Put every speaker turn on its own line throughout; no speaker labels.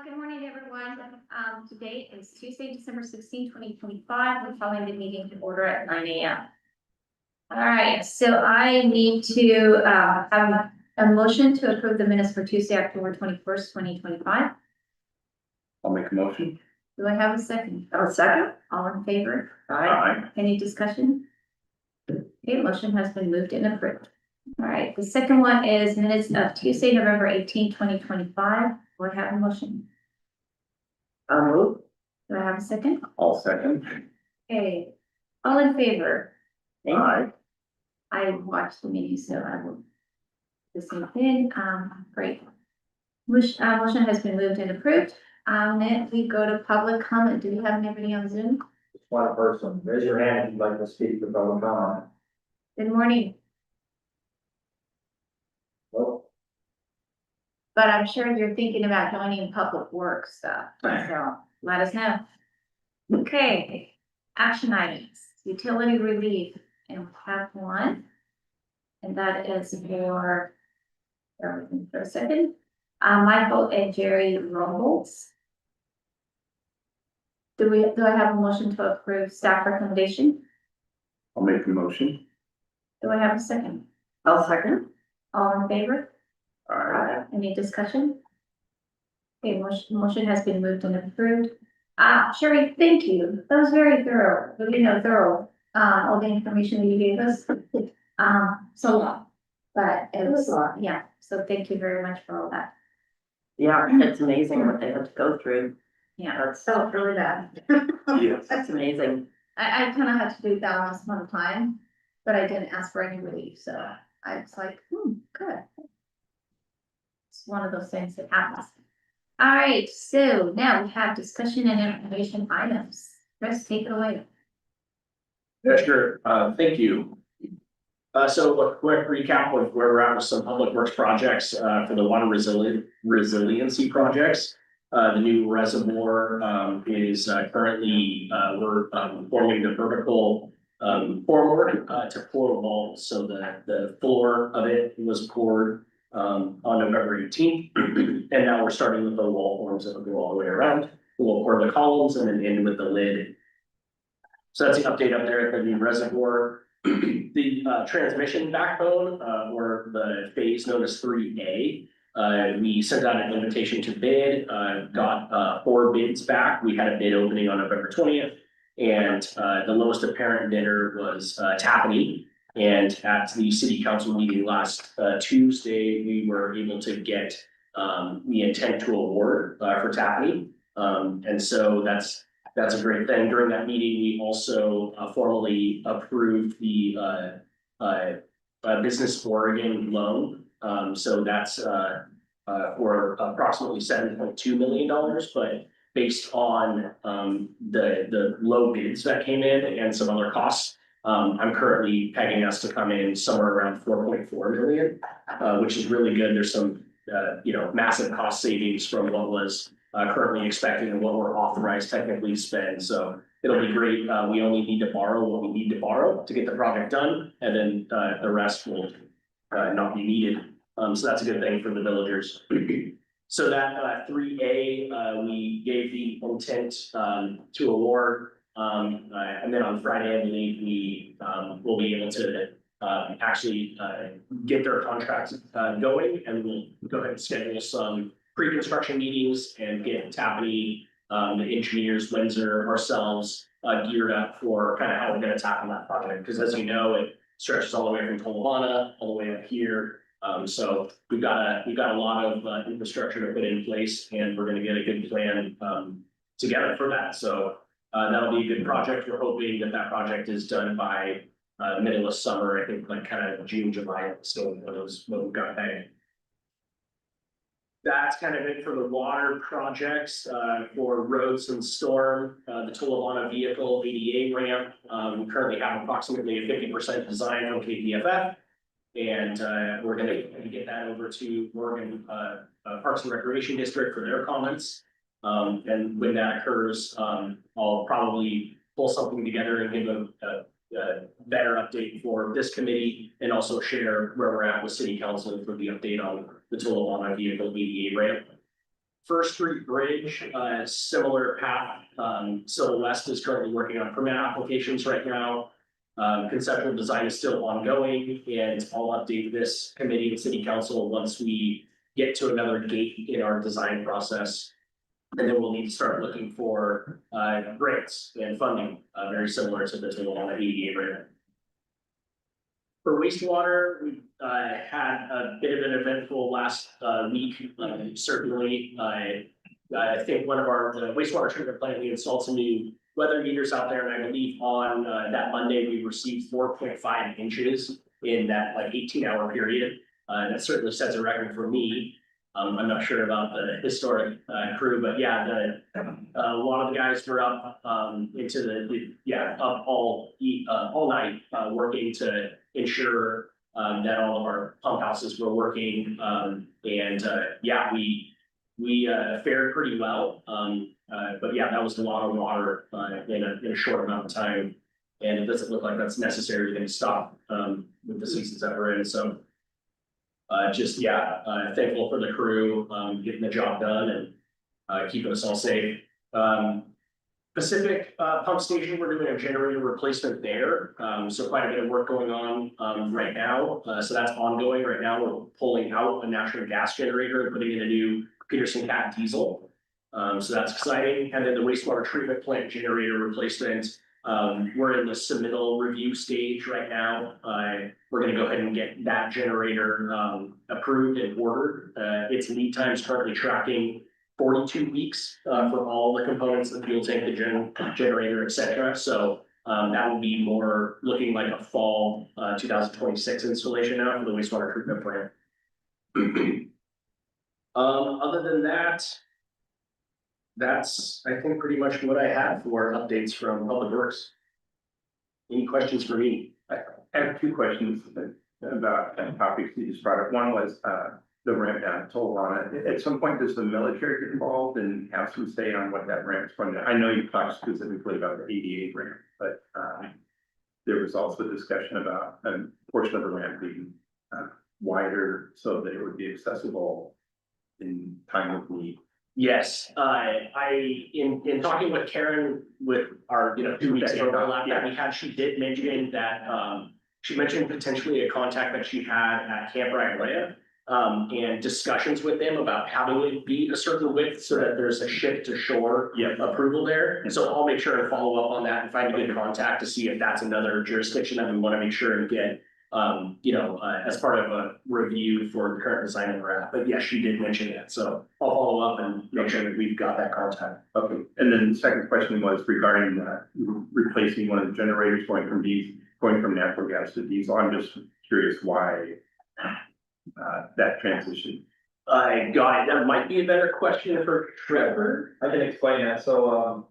Good morning, everyone. Today is Tuesday, December 16, 2025. We're calling the meeting to order at 9 a.m. All right, so I need to have a motion to approve the minutes for Tuesday, October 21st, 2025.
I'll make a motion.
Do I have a second?
I'll second.
All in favor?
Aye.
Any discussion? Okay, motion has been moved and approved. All right, the second one is minutes of Tuesday, November 18, 2025. Do I have a motion?
I'll move.
Do I have a second?
I'll second.
Okay, all in favor?
Aye.
I watched the meeting, so I will. The same thing, great. Motion has been moved and approved. Then we go to public comment. Do we have anybody on Zoom?
Just one person, raise your hand if you'd like to speak to public comment.
Good morning,
Well,
but I'm sure you're thinking about joining public work stuff, so let us know. Okay, action items, utility relief, and we have one. And that is for, bear with me for a second, Michael and Jerry Rumbles. Do I have a motion to approve staff recommendation?
I'll make a motion.
Do I have a second?
I'll second.
All in favor?
Aye.
Any discussion? Okay, motion has been moved and approved. Sherry, thank you. That was very thorough, thorough, all the information that you gave us. So long, but it was, yeah, so thank you very much for all that.
Yeah, it's amazing what they have to go through.
Yeah,
That's,
felt really bad.
Yes.
that's amazing.
I kind of had to do that once upon a time, but I didn't ask for any relief, so I was like, good. It's one of those things that happens. All right, so now we have discussion and information items. Chris, take it away.
Yeah, sure. Thank you. So a quick recap of where we're at with some public works projects, for the water resiliency projects. The new reservoir, is currently, we're, forming the vertical, formwork, to pour walls. So the floor of it was poured, on November 18th. And now we're starting with the wall forms that will go all the way around. We'll pour the columns and then end with the lid. So that's the update up there at the new reservoir. The transmission backbone, or the phase known as 3A. We sent out an invitation to bid, got 4 bids back. We had a bid opening on November 20th. And the lowest apparent bidder was Tapani. And at the city council meeting last Tuesday, we were able to get the intent to award for Tapani. And so that's a great thing. During that meeting, we also formally approved the Business Oregon loan. So that's for approximately $7.2 million, but based on the low bids that came in and some other costs, I'm currently pegging us to come in somewhere around 4.4 million, which is really good. There's some massive cost savings from what was currently expected and what we're authorized technically to spend. So it'll be great. We only need to borrow what we need to borrow to get the project done, and then the rest will not be needed. So that's a good thing for the villagers. So that 3A, we gave the intent to award. And then on Friday, I believe we will be able to actually get their contracts going, and we'll go ahead and schedule some pre-construction meetings and get Tapani, the engineers, Windsor, ourselves geared up for kind of how we're going to tackle that project. Because as you know, it stretches all the way from Tolovana all the way up here. So we've got a lot of infrastructure to put in place, and we're going to get a good plan together for that. So that'll be a good project. We're hoping that project is done by middle of summer. I think like kind of June, July. So those what we've got pegged. That's kind of it for the water projects. For roads and storm, the Tolovana vehicle ADA ramp. We currently have approximately a 50% design from KPFF. And we're gonna get that over to Oregon Parks and Recreation District for their comments. And when that occurs, I'll probably pull something together and give a better update for this committee, and also share where we're at with city council for the update on the Tolovana vehicle ADA ramp. First Street Bridge, similar path. Civil West is currently working on permit applications right now. Conceptual design is still ongoing, and I'll update this committee and city council once we get to another gate in our design process. And then we'll need to start looking for grants and funding, very similar to the Tijuana ADA grant. For wastewater, we had a bit of an eventful last week. Certainly, I think one of our the wastewater treatment plant, we installed some new weather meters out there, and I believe on that Monday, we received 4.5 inches in that like 18-hour period. That certainly sets a record for me. I'm not sure about the historic crew, but yeah, a lot of the guys were up into up all night working to ensure that all of our pump houses were working. We fared pretty well. But yeah, that was a lot of water in a short amount of time. And it doesn't look like that's necessarily going to stop with the seasons that we're in. So thankful for the crew getting the job done and keeping us all safe. Pacific Pump Station, we're doing a generator replacement there. So quite a bit of work going on right now. So that's ongoing right now. We're pulling out a natural gas generator and putting in a new Peterson Cat diesel. So that's exciting. And then the wastewater treatment plant generator replacement. We're in the submittal review stage right now. We're gonna go ahead and get that generator approved and ordered. Its lead time is currently tracking 42 weeks for all the components, the fuel tank, the generator, et cetera. So that will be more looking like a fall 2026 installation now for the wastewater treatment plant. Other than that, that's, I think, pretty much what I have for updates from Public Works. Any questions for me?
I have two questions about topics you just brought up. One was the ramp down Tijuana. At some point, does the military get involved and have some say on what that ramp is going to? I know you talked specifically about the ADA ramp, but there was also discussion about a portion of the ramp being wider so that it would be accessible in time of need.
Yes, in talking with Karen with our, 2 weeks overlap that we had, she did mention that, she mentioned potentially a contact that she had at Camp Raglia. And discussions with them about having it be a certain width so that there's a ship to shore approval there. And so I'll make sure and follow up on that and find a good contact to see if that's another jurisdiction that we want to make sure and get, as part of a review for the current design that we're at. But yes, she did mention that. So I'll follow up and make sure that we've got that contact.
Okay, and then the second question was regarding replacing one of the generators going from natural gas to diesel. I'm just curious why that transition.
I got it. That might be a better question for Trevor.
I can explain that. So,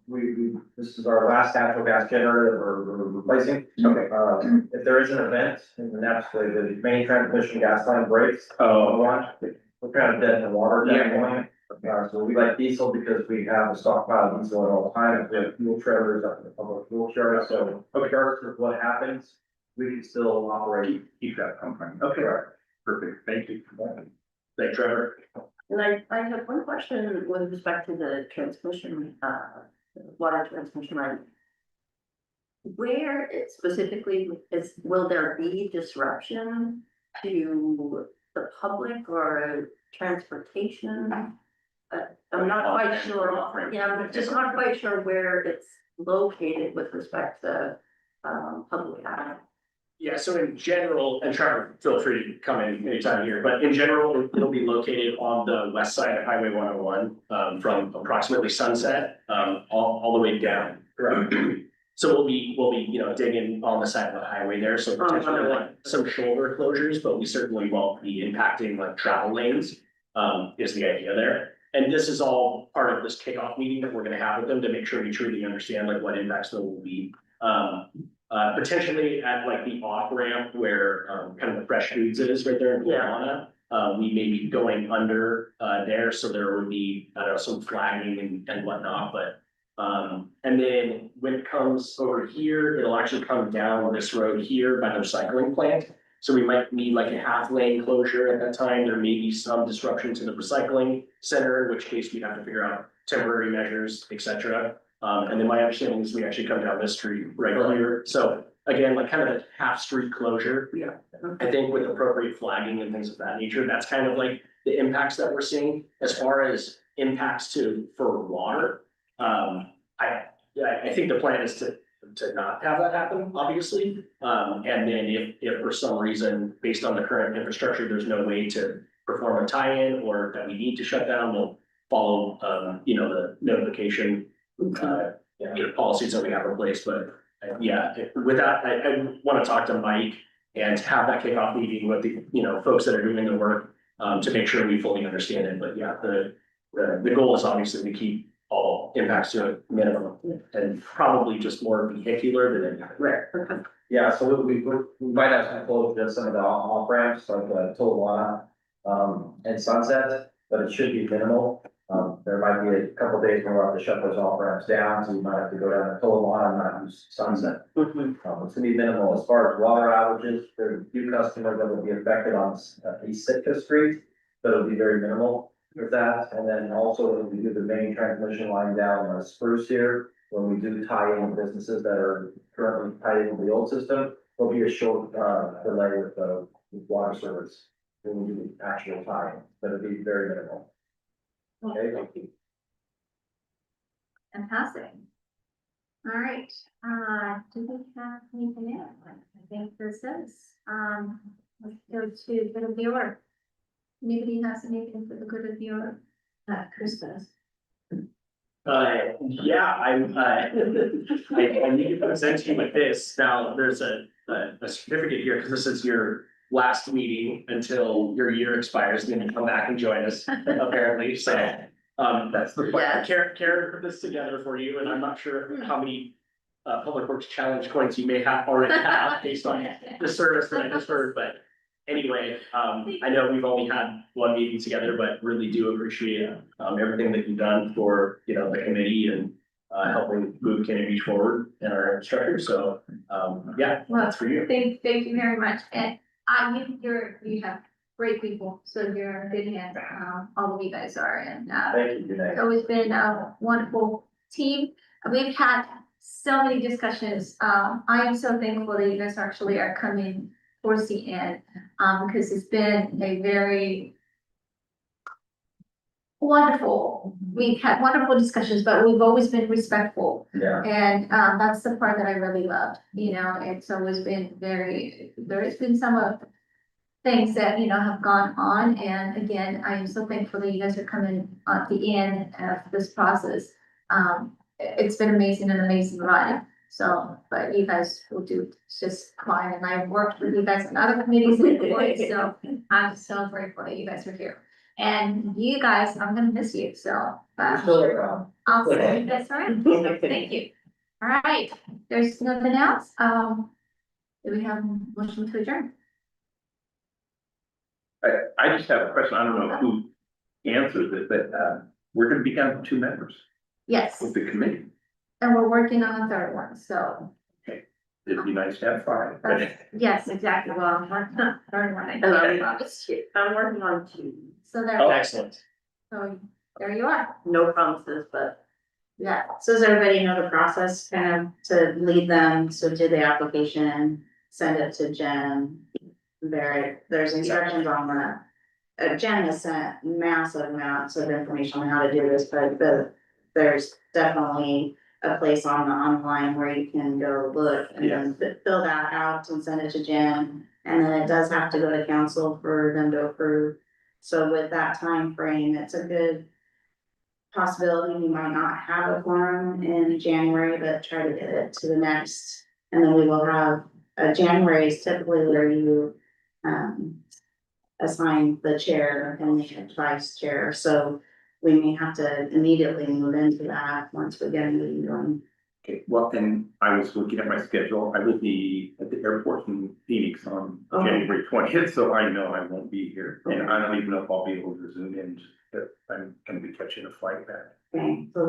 this is our last natural gas generator that we're replacing.
Okay.
If there is an event, and naturally the main transmission gas line breaks,
Oh,
we're kind of dead in the water at that point. So we like diesel because we have a stockpile of diesel at all times. We have fuel trailers up in the public fuel trailer. So regardless of what happens, we can still operate.
keep that pump running. Okay, perfect. Thank you.
Thanks, Trevor.
And I have one question with respect to the transmission, water transmission line. Where it specifically will there be disruption to the public or transportation? I'm not quite sure, yeah, I'm just not quite sure where it's located with respect to, public access.
Yeah, so in general, and Trevor, feel free to come in anytime here, but in general, it'll be located on the west side of Highway 101, from approximately Sunset, all the way down. So we'll be, digging on the side of the highway there, so potentially some shoulder closures, but we certainly won't be impacting like travel lanes, is the idea there. And this is all part of this kickoff meeting that we're gonna have with them to make sure we truly understand like what impacts there will be. Potentially at like the off ramp where kind of the Fresh Foods is right there in Tijuana. We may be going under there, so there would be, I don't know, some flagging and whatnot, but and then when it comes over here, it'll actually come down this road here by the recycling plant. So we might need like a half lane closure at that time. There may be some disruption to the recycling center, in which case we'd have to figure out temporary measures, et cetera. And then my understanding is we actually come down this street right here. So again, like kind of a half street closure.
Yeah.
I think with appropriate flagging and things of that nature, that's kind of like the impacts that we're seeing. As far as impacts for water, I think the plan is to not have that happen, obviously. And then if for some reason, based on the current infrastructure, there's no way to perform a tie-in or that we need to shut down, we'll follow, the notification, policies that we have in place. But with that, I want to talk to Mike and have that kickoff meeting with the, folks that are doing the work, to make sure we fully understand it. But yeah, the goal is obviously to keep all impacts to a minimum and probably just more vehicular than anything.
Right, okay.
Yeah, so we might have to close just some of the off ramps, like Tolwana, and Sunset, but it should be minimal. There might be a couple days when we'll have to shut those off ramps down, so you might have to go down to Tolwana and not use Sunset.
Mhm.
It's gonna be minimal. As far as water outages, there are a few customers that will be affected on East Sitka Street, but it'll be very minimal with that. And then also when we do the main transmission line down Spruce here, when we do tie in businesses that are currently tied into the old system, there'll be a short delay with water service when we do the actual tie, but it'll be very minimal. Okay, thank you.
Fantastic. All right, do we have anything else? I think this is, let's go to good of the order. Anybody has anything for the good of the order? Chris does.
I need to present you with this. Now, there's a certificate here, because this is your last meeting until your year expires, and then you come back and join us, apparently, so. That's the plan. Karen put this together for you, and I'm not sure how many Public Works Challenge coins you may already have based on the service that I just heard, but anyway, I know we've only had one meeting together, but really do appreciate everything that you've done for, the committee and helping move Cannon Beach forward in our infrastructure. So,
Well,
that's for you.
Thank you very much. And you have great people, so you're in good hands. All of you guys are, and
Thank you, good night.
it's always been a wonderful team. We've had so many discussions. I am so thankful that you guys actually are coming towards the end, because it's been a very wonderful, we've had wonderful discussions, but we've always been respectful.
Yeah.
And that's the part that I really loved, it's always been there's been some of things that, have gone on. And again, I am so thankful that you guys are coming at the end of this process. It's been an amazing ride. So, but you guys will do just fine. And I've worked with you guys on other committees and boards, so I'm just so grateful that you guys are here. And you guys, I'm gonna miss you, so.
You're still around.
I'll see you guys around. Thank you. All right, there's nothing else. Do we have a motion to adjourn?
I just have a question. I don't know who answers it, but we're gonna be down to 2 members
Yes,
with the committee.
and we're working on a third one, so.
It'd be nice to have 5.
Yes, exactly. Well, I'm working on a third one. I
Okay.
promise you.
I'm working on 2,
So
Oh,
there,
excellent.
so there you are.
no promises, but
Yeah,
So does everybody know the process kind of to lead them, so do the application, send it to Jen? There's instructions on that. Jen has sent massive amounts of information on how to do this, but there's definitely a place on the online where you can go look and then fill that out and send it to Jen. And then it does have to go to council for them to approve. So with that time frame, it's a good possibility we might not have a quorum in January, but try to get it to the next. And then we will have, January is typically where you assign the chair and the vice chair, so we may have to immediately move into that once we get a meeting going.
Okay, well, and I was looking at my schedule. I will be at the airport in Phoenix on January 20th, so I know I won't be here. And I don't even know if I'll be able to zoom in, but I'm gonna be catching a flight back.
Okay, so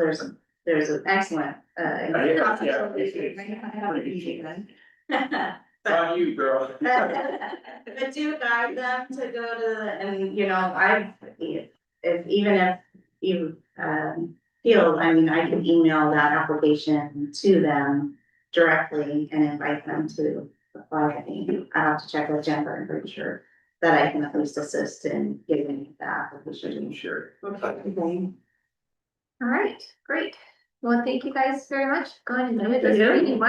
there's an excellent,
Yeah, it's pretty good.
On you, girl.
But do guide them to go to the, and you know, even if you, feel, I mean, I could email that application to them directly and invite them to apply. I think I have to check with Jennifer, I'm pretty sure that I can at least assist in giving the application.
Sure.
Okay.
All right, great. Well, thank you guys very much. Go ahead and do it.
Thank you.
It's pretty much.